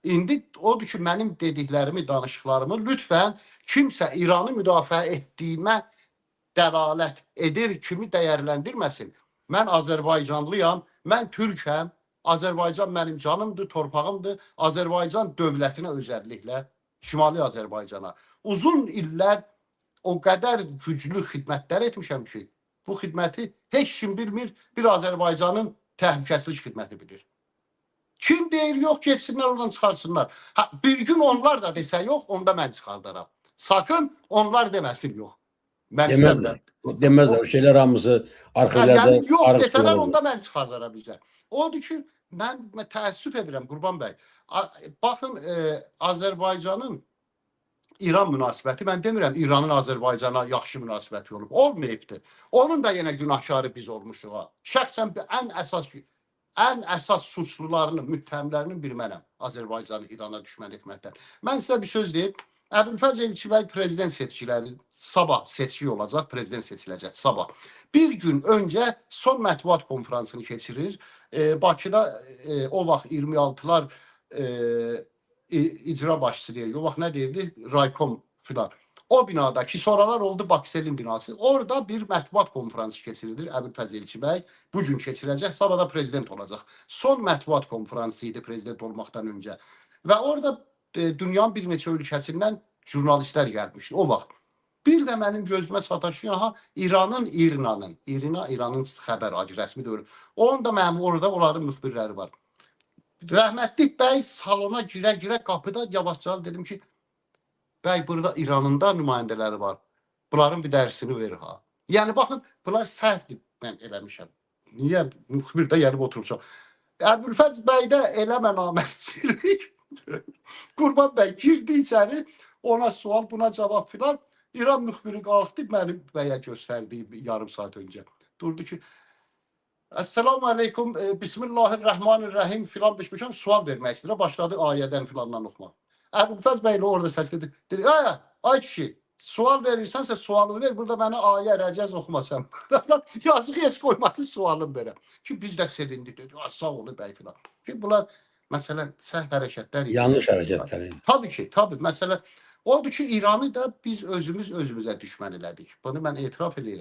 indi odur ki, mənim dediklərimi, danışıqlarımı lütfən kimsə İranı müdafiə etdiyimə dəlalət edir kimi dəyərləndirməsin. Mən Azərbaycanlıyam, mən Türkəm, Azərbaycan mənim canımdır, torpağımdır. Azərbaycan dövlətinə özəlliklə, Şimali Azərbaycana uzun illər o qədər güclü xidmətlər etmişəm ki, bu xidməti heç kim bilmir, bir Azərbaycanın təhlükəsizlik xidməti bilir. Kim deyir, yox, geçsinlər oradan çıxarsınlar. Ha, bir gün onlar da desə yox, onda mən çıxardaram. Sakın onlar deməsin yox. Demezler. Demezler. O şeyler hamısı arxivlərdə yəni yox desələr, onda mən çıxardara biləcəm. Odur ki, mən təəssüf edirəm Qurban bəy. Baxın, Azərbaycanın İran münasibəti, mən demirəm İranın Azərbaycana yaxşı münasibəti olub. Olmayıbdır. Onun da yenə günahkarı biz olmuşuq. Şəxsən ən əsas suçlularının, müttəhimlərinin biri mənəm. Azərbaycanı İrana düşmən etməkdən. Mən sizə bir söz deyim. Əbülfəz Elçibəy prezident seçkiləri sabah seçki olacaq, prezident seçiləcək sabah. Bir gün öncə son mətbuat konferansını keçirir. Bakıda o vaxt 26'lar icra başçısı deyir. O vaxt nə deyirdi? Raykom filan. O binadaki sonralar oldu Bakselin binası. Orada bir mətbuat konferansı keçirilir. Əbülfəz Elçibəy bugün keçirəcək. Sabah da prezident olacaq. Son mətbuat konferansı idi prezident olmaqdan öncə. Və orada dünyanın bir neçə ölkəsindən jurnalistlər gəlmişdi o vaxt. Bir də mənim gözümə sataşıyor, İranın İranın xəbər acı rəsmi deyil. Onun da mənim orada onların müxbirləri var. Rəhmətlik bəy salona girə-girə qapıda yavaşca dedim ki, bəy burada İranın da nümayəndələri var. Bunların bir dərsini verir ha. Yəni baxın, bunlar səhvdir mən eləmişəm. Niyə müxbir də gəlib oturacaq? Əbülfəz bəy də eləmə namərçilik. Qurban bəy girdi içəri, ona sual, buna cavab filan. İran müxbiri qalxdı, mənim bəyə göstərdiyi yarım saat öncə. Durdu ki, Esselamu Aleyküm, Bismillahirrahmanirrahim filan beşmişəm, sual vermək istəyir. Başladı ayədən filandan oxumaq. Əbülfəz bəy ilə orada səsledi. Dedi, ay kişi, sual verirsənsə sualı ver, burada mənə ayə rəcəz oxumasan. Yazıq heç qoymadı sualım verəm. Ki biz də sevindik, dedi, sağ olun bəy filan. Ki bunlar məsələn səhv hərəkətlər. Yanlış hərəkətlər. Tabii ki, tabii. Məsələn, odur ki, İranı da biz özümüzə düşmən elədik. Bunu mən etiraf edirəm.